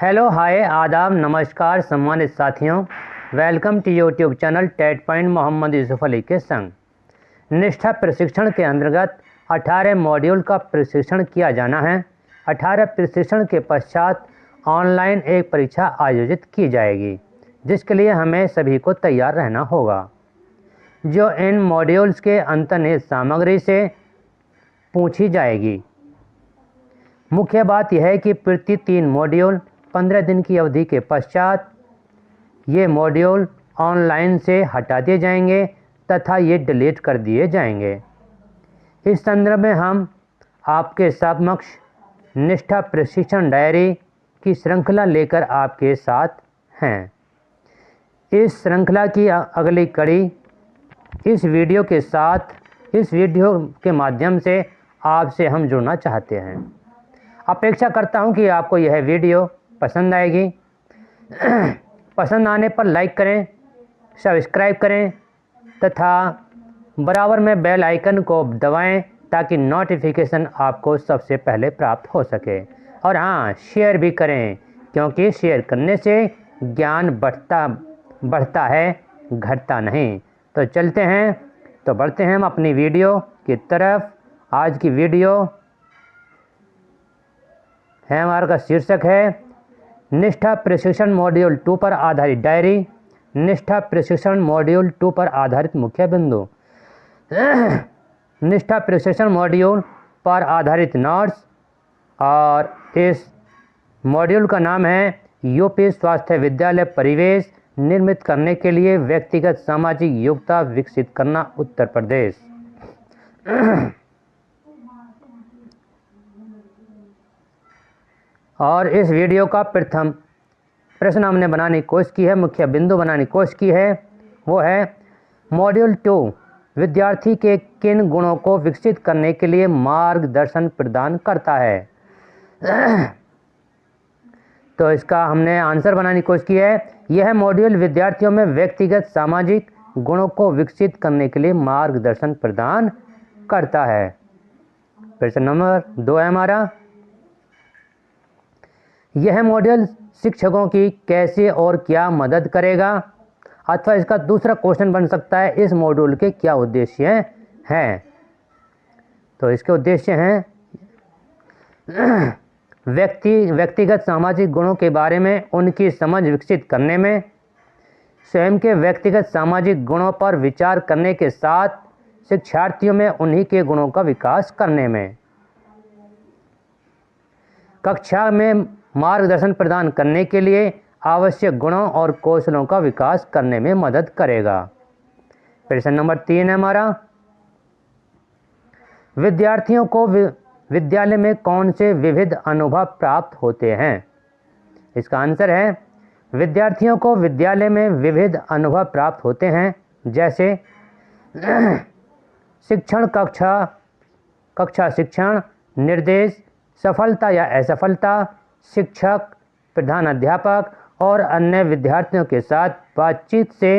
Hello hi आदाब नमस्कार सम्मानित साथियों, welcome to YouTube channel TET point Mohammad Yusuf Ali के संग। निष्ठा प्रशिक्षण के अंतर्गत 18 मॉड्यूल का प्रशिक्षण किया जाना है। 18 प्रशिक्षण के पश्चात ऑनलाइन एक परीक्षा आयोजित की जाएगी, जिसके लिए हमें सभी को तैयार रहना होगा, जो इन मॉड्यूल्स के अंतर्निहित सामग्री से पूछी जाएगी। मुख्य बात यह है कि प्रति 3 मॉड्यूल 15 दिन की अवधि के पश्चात ये मॉड्यूल ऑनलाइन से हटा दिए जाएंगे तथा ये डिलीट कर दिए जाएंगे। इस संदर्भ में हम आपके समक्ष निष्ठा प्रशिक्षण डायरी की श्रृंखला लेकर आपके साथ हैं। इस श्रृंखला की अगली कड़ी इस वीडियो के माध्यम से आपसे हम जुड़ना चाहते हैं। अपेक्षा करता हूं कि आपको यह वीडियो पसंद आएगी। पसंद आने पर लाइक करें, सब्सक्राइब करें तथा बराबर में बेल आइकन को दबाएं ताकि नोटिफिकेशन आपको सबसे पहले प्राप्त हो सके। और हाँ, शेयर भी करें, क्योंकि शेयर करने से ज्ञान बढ़ता है, घटता नहीं। तो चलते हैं, तो बढ़ते हैं हम अपनी वीडियो की तरफ। आज की वीडियो है, हमारा का शीर्षक है निष्ठा प्रशिक्षण मॉड्यूल 2 पर आधारित डायरी, निष्ठा प्रशिक्षण मॉड्यूल 2 पर आधारित मुख्य बिंदु, निष्ठा प्रशिक्षण मॉड्यूल पर आधारित नोट्स। और इस मॉड्यूल का नाम है यूपी स्वास्थ्य विद्यालय परिवेश निर्मित करने के लिए व्यक्तिगत सामाजिक योग्यता विकसित करना, उत्तर प्रदेश। और इस वीडियो का प्रथम प्रश्न हमने बनाने की कोशिश की है, मुख्य बिंदु बनाने की कोशिश की है, वो है मॉड्यूल 2 विद्यार्थी के किन गुणों को विकसित करने के लिए मार्गदर्शन प्रदान करता है। तो इसका हमने आंसर बनाने की कोशिश की है। यह मॉड्यूल विद्यार्थियों में व्यक्तिगत सामाजिक गुणों को विकसित करने के लिए मार्गदर्शन प्रदान करता है। प्रश्न नंबर 2 है हमारा, यह मॉड्यूल शिक्षकों की कैसे और क्या मदद करेगा। अथवा इसका दूसरा क्वेश्चन बन सकता है, इस मॉड्यूल के क्या उद्देश्य हैं। तो इसके उद्देश्य हैं व्यक्तिगत सामाजिक गुणों के बारे में उनकी समझ विकसित करने में, स्वयं के व्यक्तिगत सामाजिक गुणों पर विचार करने के साथ शिक्षार्थियों में उन्हीं के गुणों का विकास करने में, कक्षा में मार्गदर्शन प्रदान करने के लिए आवश्यक गुणों और कौशलों का विकास करने में मदद करेगा। प्रश्न नंबर 3 है हमारा, विद्यार्थियों को विद्यालय में कौन से विविध अनुभव प्राप्त होते हैं। इसका आंसर है, विद्यार्थियों को विद्यालय में विविध अनुभव प्राप्त होते हैं, जैसे शिक्षण, कक्षा शिक्षण, निर्देश, सफलता या असफलता, शिक्षक, प्रधान अध्यापक और अन्य विद्यार्थियों के साथ बातचीत से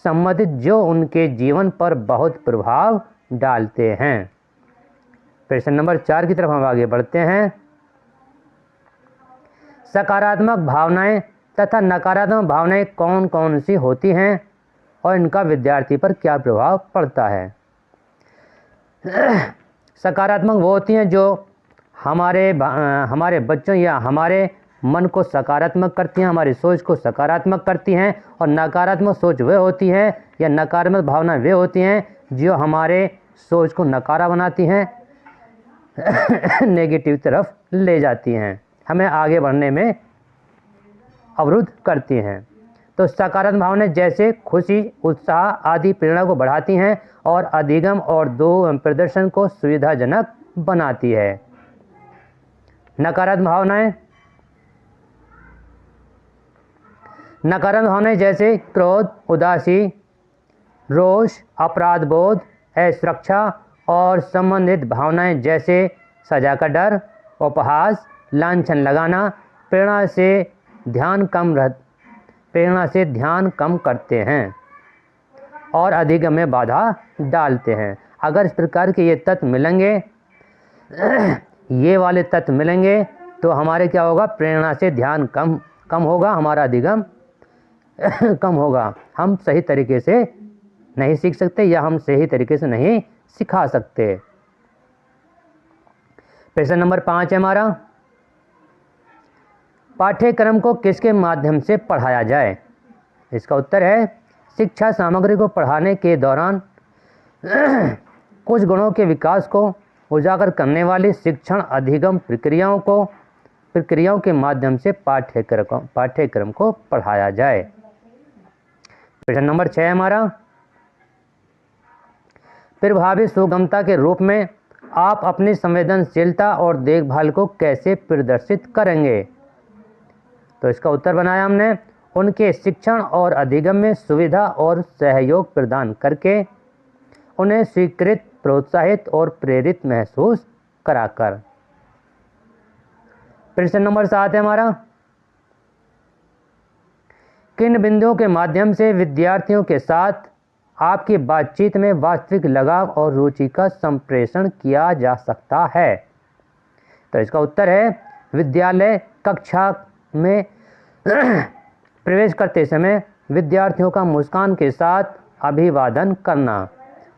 संबंधित जो उनके जीवन पर बहुत प्रभाव डालते हैं। प्रश्न नंबर 4 की तरफ हम आगे बढ़ते हैं। सकारात्मक भावनाएं तथा नकारात्मक भावनाएं कौन कौन सी होती हैं और इनका विद्यार्थी पर क्या प्रभाव पड़ता है। सकारात्मक वो होती हैं जो हमारे बच्चों या हमारे मन को सकारात्मक करती हैं, हमारी सोच को सकारात्मक करती हैं। और नकारात्मक सोच वे होती हैं या नकारात्मक भावना वे होती हैं जो हमारे सोच को नकारा बनाती हैं, नेगेटिव तरफ ले जाती हैं, हमें आगे बढ़ने में अवरुद्ध करती हैं। तो सकारात्मक भावनाएं जैसे खुशी, उत्साह आदि प्रेरणा को बढ़ाती हैं और अधिगम और दो प्रदर्शन को सुविधाजनक बनाती है। नकारात्मक भावनाएं जैसे क्रोध, उदासी, रोष, अपराध बोध, असुरक्षा और संबंधित भावनाएं जैसे सजा का डर, उपहास, लांछन लगाना प्रेरणा से ध्यान कम करते हैं और अधिगम में बाधा डालते हैं। अगर इस प्रकार के ये तत्व मिलेंगे, ये वाले तत्व मिलेंगे, तो हमारे क्या होगा, प्रेरणा से ध्यान कम कम होगा, हमारा अधिगम कम होगा, हम सही तरीके से नहीं सीख सकते या हम सही तरीके से नहीं सिखा सकते। प्रश्न नंबर 5 है हमारा, पाठ्यक्रम को किसके माध्यम से पढ़ाया जाए? इसका उत्तर है शिक्षा सामग्री को पढ़ाने के दौरान कुछ गुणों के विकास को उजागर करने वाली शिक्षण अधिगम प्रक्रियाओं के माध्यम से पाठ्यक्रम को पढ़ाया जाए। प्रश्न नंबर 6 हमारा, प्रभावी सुगमता के रूप में आप अपनी संवेदनशीलता और देखभाल को कैसे प्रदर्शित करेंगे? तो इसका उत्तर बनाया हमने, उनके शिक्षण और अधिगम में सुविधा और सहयोग प्रदान करके उन्हें स्वीकृत, प्रोत्साहित और प्रेरित महसूस कराकर। प्रश्न नंबर 7 है हमारा, किन बिंदुओं के माध्यम से विद्यार्थियों के साथ आपकी बातचीत में वास्तविक लगाव और रुचि का संप्रेषण किया जा सकता है? तो इसका उत्तर है विद्यालय कक्षा में प्रवेश करते समय विद्यार्थियों का मुस्कान के साथ अभिवादन करना।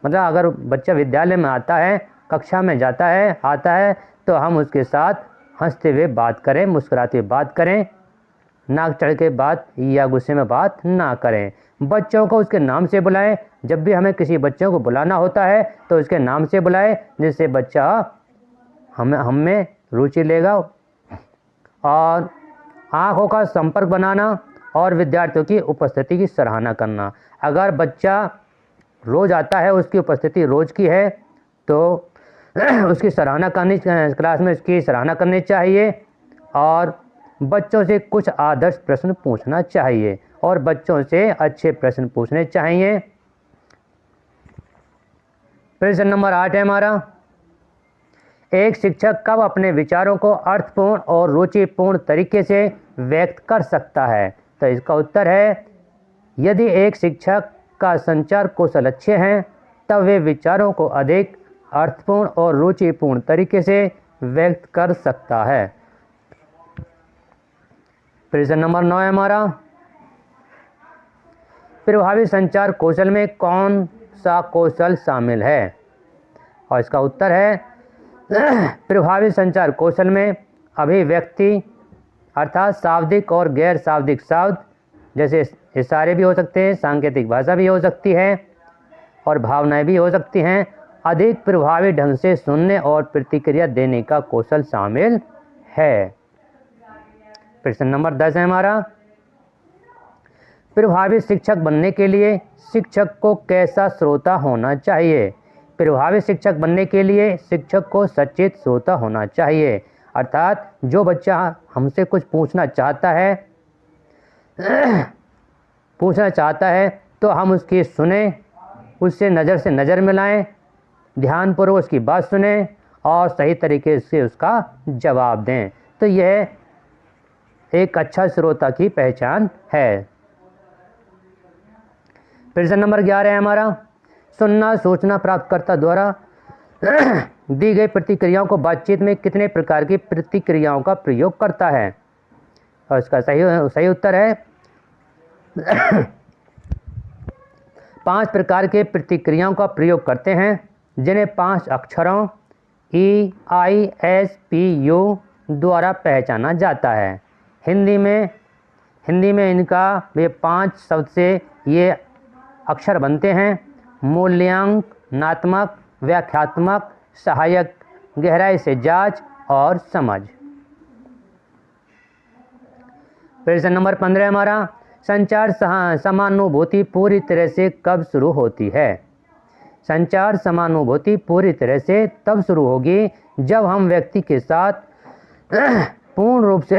मतलब अगर बच्चा विद्यालय में आता है, कक्षा में आता है तो हम उसके साथ हंसते हुए बात करें, मुस्कुराते हुए बात करें, नाक चढ़ के बात या गुस्से में बात ना करें। बच्चों को उसके नाम से बुलाएं। जब भी हमें किसी बच्चों को बुलाना होता है तो उसके नाम से बुलाएं, जिससे बच्चा हम में रुचि लेगा। और आँखों का संपर्क बनाना और विद्यार्थियों की उपस्थिति की सराहना करना। अगर बच्चा रोज़ आता है, उसकी उपस्थिति रोज़ की है, तो उसकी सराहना करनी, क्लास में उसकी सराहना करनी चाहिए और बच्चों से कुछ आदर्श प्रश्न पूछना चाहिए और बच्चों से अच्छे प्रश्न पूछने चाहिए। प्रश्न नंबर 8 है हमारा, एक शिक्षक कब अपने विचारों को अर्थपूर्ण और रुचिपूर्ण तरीके से व्यक्त कर सकता है? तो इसका उत्तर है यदि एक शिक्षक का संचार कौशल अच्छे हैं तब वे विचारों को अधिक अर्थपूर्ण और रुचिपूर्ण तरीके से व्यक्त कर सकता है। प्रश्न नंबर 9 है हमारा, प्रभावी संचार कौशल में कौन सा कौशल शामिल है? और इसका उत्तर है प्रभावी संचार कौशल में अभिव्यक्ति अर्थात शाब्दिक और गैर शाब्दिक शब्द जैसे इशारे भी हो सकते हैं, सांकेतिक भाषा भी हो सकती है और भावनाएं भी हो सकती हैं, अधिक प्रभावी ढंग से सुनने और प्रतिक्रिया देने का कौशल शामिल है। प्रश्न नंबर 10 है हमारा, प्रभावी शिक्षक बनने के लिए शिक्षक को कैसा श्रोता होना चाहिए? प्रभावी शिक्षक बनने के लिए शिक्षक को सचेत श्रोता होना चाहिए, अर्थात जो बच्चा हमसे कुछ पूछना चाहता है तो हम उसकी सुने, उससे नज़र से नज़र मिलाएं, ध्यानपूर्वक उसकी बात सुने और सही तरीके से उसका जवाब दें। तो यह एक अच्छा श्रोता की पहचान है। प्रश्न नंबर 11 है हमारा, सुनना सूचना प्राप्तकर्ता द्वारा दी गई प्रतिक्रियाओं को बातचीत में कितने प्रकार की प्रतिक्रियाओं का प्रयोग करता है? और इसका सही उत्तर है 5 प्रकार के प्रतिक्रियाओं का प्रयोग करते हैं, जिन्हें 5 अक्षरों EISPU द्वारा पहचाना जाता है। हिंदी में इनका वे 5 शब्द से ये अक्षर बनते हैं: मूल्यांकनात्मक, व्याख्यात्मक, सहायक, गहराई से जांच और समझ। प्रश्न नंबर 15 हमारा, संचार समानुभूति पूरी तरह से कब शुरू होती है? संचार समानुभूति पूरी तरह से तब शुरू होगी जब हम व्यक्ति के साथ पूर्ण रूप से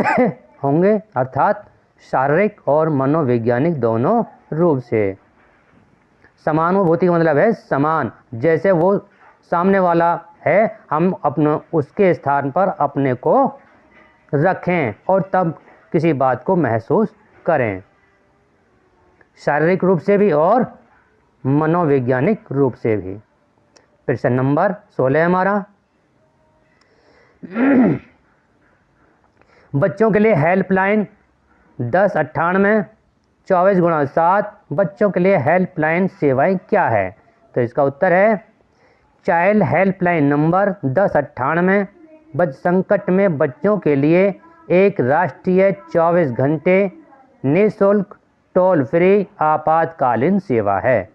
होंगे, अर्थात शारीरिक और मनोवैज्ञानिक दोनों रूप से। समानुभूति का मतलब है समान, जैसे वो सामने वाला है हम उसके स्थान पर अपने को रखें और तब किसी बात को महसूस करें, शारीरिक रूप से भी और मनोवैज्ञानिक रूप से भी। प्रश्न नंबर 16 हमारा, बच्चों के लिए हेल्पलाइन 1098 24x7 बच्चों के लिए हेल्पलाइन सेवाएं क्या है? तो इसका उत्तर है चाइल्ड हेल्पलाइन नंबर 1098 संकट में बच्चों के लिए एक राष्ट्रीय 24 घंटे निःशुल्क टोल फ्री आपातकालीन सेवा है।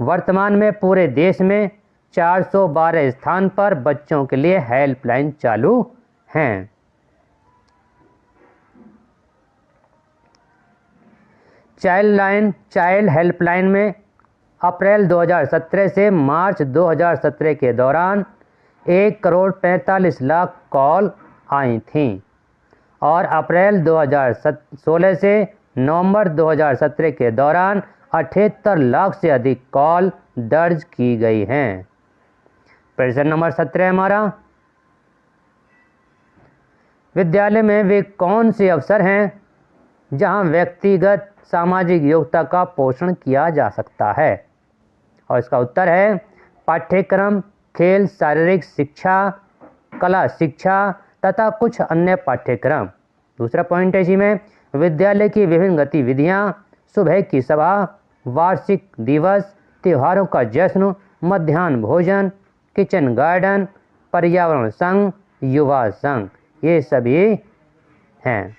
वर्तमान में पूरे देश में 412 स्थान पर बच्चों के लिए हेल्पलाइन चालू हैं। चाइल्ड हेल्पलाइन में अप्रैल 2017 से मार्च 2017 के दौरान 1,45,00,000 कॉल आई थीं और अप्रैल 2016 से नवंबर 2017 के दौरान 78 लाख से अधिक कॉल दर्ज की गई हैं। प्रश्न नंबर 17 हमारा, विद्यालय में वे कौन से अवसर हैं जहां व्यक्तिगत सामाजिक योग्यता का पोषण किया जा सकता है? और इसका उत्तर है पाठ्यक्रम, खेल, शारीरिक शिक्षा, कला शिक्षा तथा कुछ अन्य पाठ्यक्रम। दूसरा पॉइंट है इसी में, विद्यालय की विभिन्न गतिविधियां, सुबह की सभा, वार्षिक दिवस, त्योहारों का जश्न, मध्याह्न भोजन, किचन गार्डन, पर्यावरण संघ, युवा संघ, ये सभी हैं।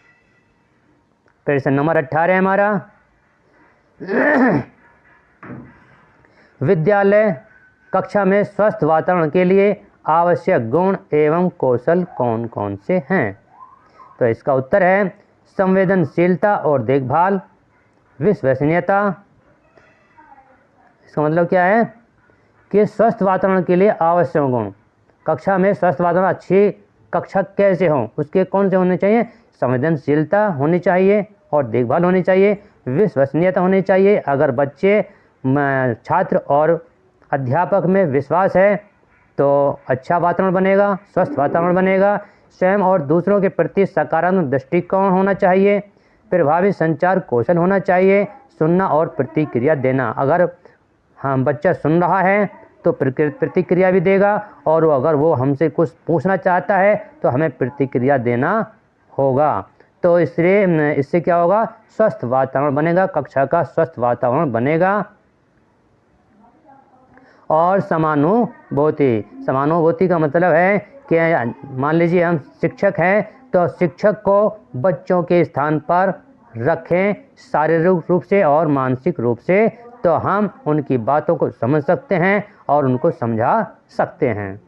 प्रश्न नंबर 18 हमारा, विद्यालय कक्षा में स्वस्थ वातावरण के लिए आवश्यक गुण एवं कौशल कौन कौन से हैं? तो इसका उत्तर है संवेदनशीलता और देखभाल, विश्वसनीयता। इसका मतलब क्या है कि स्वस्थ वातावरण के लिए आवश्यक गुण, कक्षा में स्वस्थ वातावरण, अच्छी कक्षा कैसे हो, उसके कौन से होने चाहिए? संवेदनशीलता होनी चाहिए और देखभाल होनी चाहिए, विश्वसनीयता होनी चाहिए। अगर बच्चे, छात्र और अध्यापक में विश्वास है तो अच्छा वातावरण बनेगा, स्वस्थ वातावरण बनेगा। स्वयं और दूसरों के प्रति सकारात्मक दृष्टिकोण होना चाहिए, प्रभावी संचार कौशल होना चाहिए, सुनना और प्रतिक्रिया देना। अगर हम बच्चा सुन रहा है तो प्रतिक्रिया भी देगा, और अगर वो हमसे कुछ पूछना चाहता है तो हमें प्रतिक्रिया देना होगा। तो इससे क्या होगा? स्वस्थ वातावरण बनेगा, कक्षा का स्वस्थ वातावरण बनेगा। और समानुभूति का मतलब है कि मान लीजिए हम शिक्षक हैं तो शिक्षक को बच्चों के स्थान पर रखें, शारीरिक रूप से और मानसिक रूप से, तो हम उनकी बातों को समझ सकते हैं और उनको समझा सकते हैं।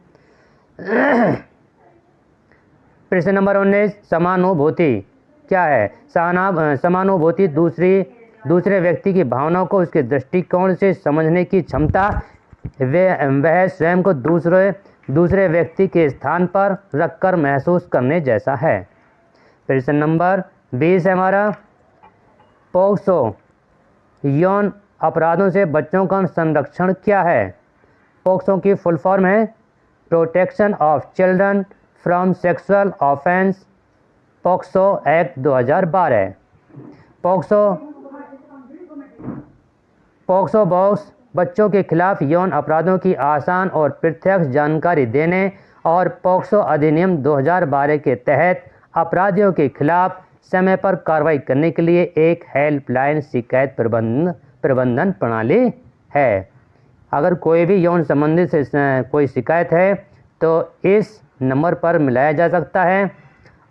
प्रश्न नंबर 19, समानुभूति क्या है? समानुभूति दूसरे व्यक्ति की भावनाओं को उसके दृष्टिकोण से समझने की क्षमता। वह स्वयं को दूसरे व्यक्ति के स्थान पर रखकर महसूस करने जैसा है। प्रश्न नंबर 20 है हमारा, पोक्सो यौन अपराधों से बच्चों का संरक्षण क्या है? पोक्सो की फुल फॉर्म है protection of children from sexual offence, POCSO act 2012। POCSO box बच्चों के खिलाफ यौन अपराधों की आसान और प्रत्यक्ष जानकारी देने और पोक्सो अधिनियम 2012 के तहत अपराधियों के खिलाफ समय पर कार्रवाई करने के लिए एक हेल्पलाइन शिकायत प्रबंधन प्रणाली है। अगर कोई भी यौन संबंधित कोई शिकायत है तो इस नंबर पर मिलाया जा सकता है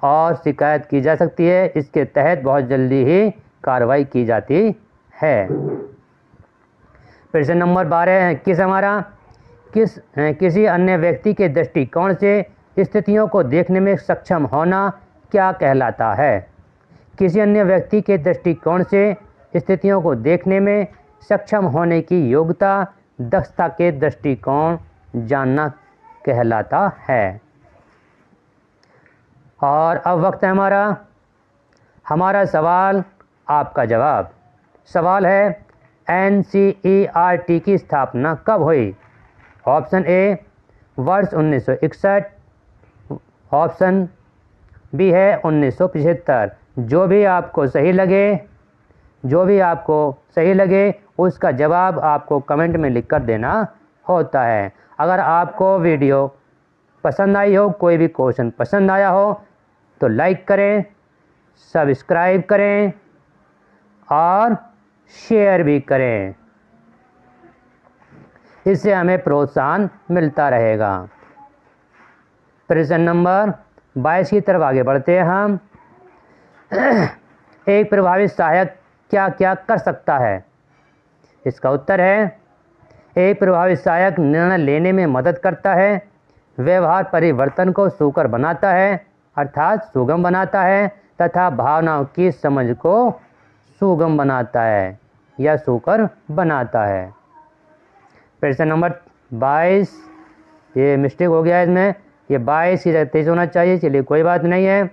और शिकायत की जा सकती है। इसके तहत बहुत जल्दी ही कार्रवाई की जाती है। प्रश्न नंबर 12 किस हमारा, किसी अन्य व्यक्ति के दृष्टिकोण से स्थितियों को देखने में सक्षम होना क्या कहलाता है? किसी अन्य व्यक्ति के दृष्टिकोण से स्थितियों को देखने में सक्षम होने की योग्यता, दक्षता के दृष्टिकोण जानना कहलाता है। और अब वक्त है हमारा सवाल आपका जवाब। सवाल है NCERT की स्थापना कब हुई? ऑप्शन ए वर्ष 1961, ऑप्शन बी है 1975। जो भी आपको सही लगे उसका जवाब आपको कमेंट में लिखकर देना होता है। अगर आपको वीडियो पसंद आई हो, कोई भी क्वेश्चन पसंद आया हो तो लाइक करें, सब्सक्राइब करें और शेयर भी करें, इससे हमें प्रोत्साहन मिलता रहेगा। प्रश्न नंबर 22 की तरफ आगे बढ़ते हैं हम। एक प्रभावी सहायक क्या क्या कर सकता है? इसका उत्तर है, एक प्रभावी सहायक निर्णय लेने में मदद करता है, व्यवहार परिवर्तन को सुकर बनाता है अर्थात सुगम बनाता है, तथा भावनाओं की समझ को सुगम बनाता है या सुकर बनाता है। प्रश्न नंबर 22, ये मिस्टेक हो गया है इसमें, ये 22 की जगह 23 होना चाहिए, चलिए कोई बात नहीं है।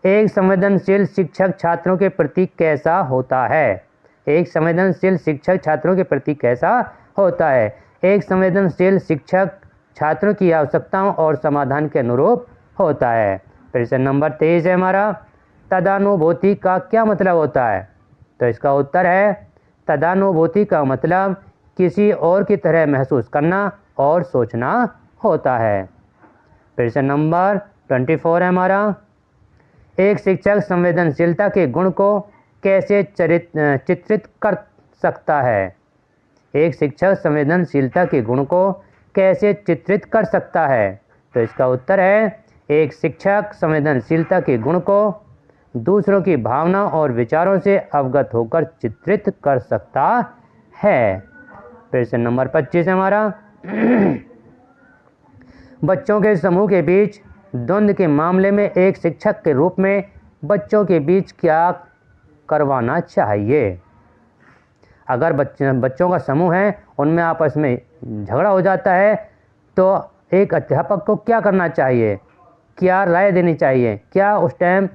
एक संवेदनशील शिक्षक छात्रों के प्रति कैसा होता है? एक संवेदनशील शिक्षक छात्रों के प्रति कैसा होता है? एक संवेदनशील शिक्षक छात्रों की आवश्यकताओं और समाधान के अनुरूप होता है। प्रश्न नंबर 23 है हमारा, तदानुभूति का क्या मतलब होता है? तो इसका उत्तर है, तदानुभूति का मतलब किसी और की तरह महसूस करना और सोचना होता है। प्रश्न नंबर 24 है हमारा, एक शिक्षक संवेदनशीलता के गुण को कैसे चित्रित कर सकता है? एक शिक्षक संवेदनशीलता के गुण को कैसे चित्रित कर सकता है? तो इसका उत्तर है, एक शिक्षक संवेदनशीलता के गुण को दूसरों की भावना और विचारों से अवगत होकर चित्रित कर सकता है। प्रश्न नंबर 25 है हमारा, बच्चों के समूह के बीच द्वंद्व के मामले में एक शिक्षक के रूप में बच्चों के बीच क्या करवाना चाहिए? अगर बच्चों का समूह है, उनमें आपस में झगड़ा हो जाता है, तो एक अध्यापक को क्या करना चाहिए, क्या राय देनी चाहिए, क्या उस टाइम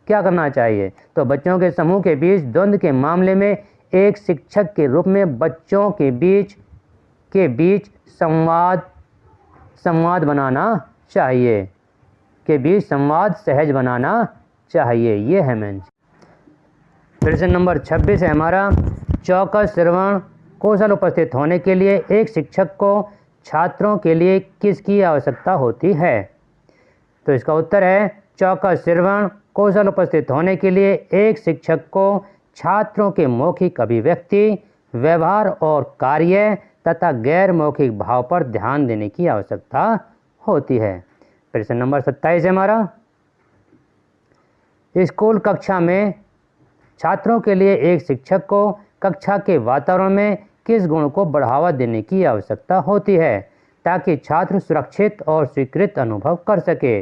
क्या करना चाहिए? तो बच्चों के समूह के बीच द्वंद्व के मामले में एक शिक्षक के रूप में बच्चों के बीच संवाद बनाना चाहिए, के बीच संवाद सहज बनाना चाहिए, ये है मेन। प्रश्न नंबर 26 है हमारा, चौकस श्रवण कौशल उपस्थित होने के लिए एक शिक्षक को छात्रों के लिए किसकी आवश्यकता होती है? तो इसका उत्तर है, चौकस श्रवण कौशल उपस्थित होने के लिए एक शिक्षक को छात्रों के मौखिक अभिव्यक्ति, व्यवहार और कार्य तथा गैर मौखिक भाव पर ध्यान देने की आवश्यकता होती है। प्रश्न नंबर 27 है हमारा, स्कूल कक्षा में छात्रों के लिए एक शिक्षक को कक्षा के वातावरण में किस गुण को बढ़ावा देने की आवश्यकता होती है ताकि छात्र सुरक्षित और स्वीकृत अनुभव कर सके?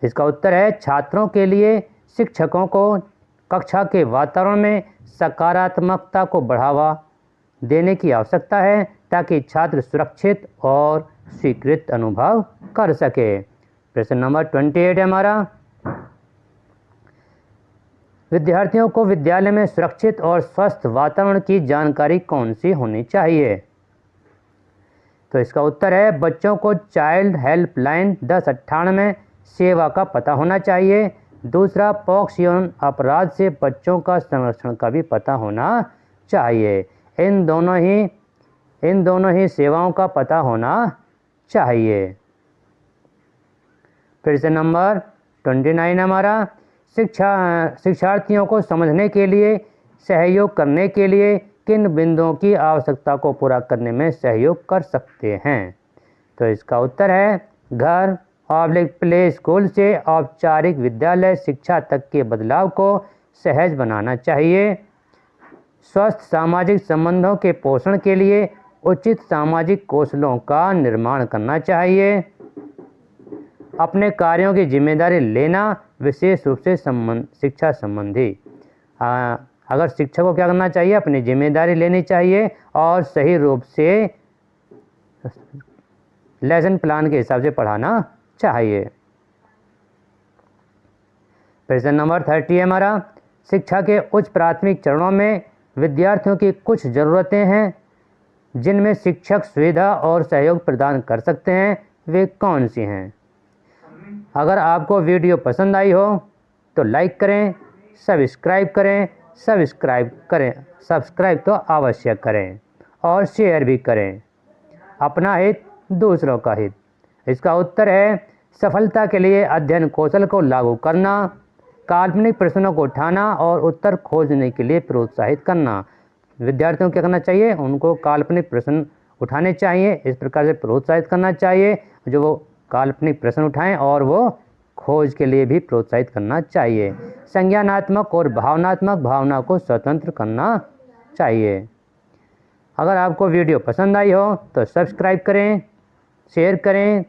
इसका उत्तर है, छात्रों के लिए शिक्षकों को कक्षा के वातावरण में सकारात्मकता को बढ़ावा देने की आवश्यकता है ताकि छात्र सुरक्षित और स्वीकृत अनुभव कर सके। प्रश्न नंबर 28 है हमारा, विद्यार्थियों को विद्यालय में सुरक्षित और स्वस्थ वातावरण की जानकारी कौन सी होनी चाहिए? तो इसका उत्तर है, बच्चों को चाइल्ड हेल्पलाइन 1098 सेवा का पता होना चाहिए। दूसरा, पॉक्स यौन अपराध से बच्चों का संरक्षण का भी पता होना चाहिए। इन दोनों ही सेवाओं का पता होना चाहिए। प्रश्न नंबर 29 हमारा, शिक्षार्थियों को समझने के लिए सहयोग करने के लिए किन बिंदुओं की आवश्यकता को पूरा करने में सहयोग कर सकते हैं? तो इसका उत्तर है, घर प्ले स्कूल से औपचारिक विद्यालय शिक्षा तक के बदलाव को सहज बनाना चाहिए। स्वस्थ सामाजिक संबंधों के पोषण के लिए उचित सामाजिक कौशलों का निर्माण करना चाहिए। अपने कार्यों की जिम्मेदारी लेना, विशेष रूप से शिक्षा संबंधी। अगर शिक्षक को क्या करना चाहिए, अपनी जिम्मेदारी लेनी चाहिए और सही रूप से लेसन प्लान के हिसाब से पढ़ाना चाहिए। प्रश्न नंबर 30 है हमारा, शिक्षा के उच्च प्राथमिक चरणों में विद्यार्थियों की कुछ ज़रूरतें हैं जिनमें शिक्षक सुविधा और सहयोग प्रदान कर सकते हैं, वे कौन सी हैं? अगर आपको वीडियो पसंद आई हो तो लाइक करें, सब्सक्राइब तो अवश्य करें और शेयर भी करें। अपना हित दूसरों का हित। इसका उत्तर है, सफलता के लिए अध्ययन कौशल को लागू करना, काल्पनिक प्रश्नों को उठाना और उत्तर खोजने के लिए प्रोत्साहित करना। विद्यार्थियों को क्या करना चाहिए, उनको काल्पनिक प्रश्न उठाने चाहिए, इस प्रकार से प्रोत्साहित करना चाहिए जो वो काल्पनिक प्रश्न उठाएं और वो खोज के लिए भी प्रोत्साहित करना चाहिए। संज्ञानात्मक और भावनात्मक भावना को स्वतंत्र करना चाहिए। अगर आपको वीडियो पसंद आई हो तो सब्सक्राइब करें, शेयर करें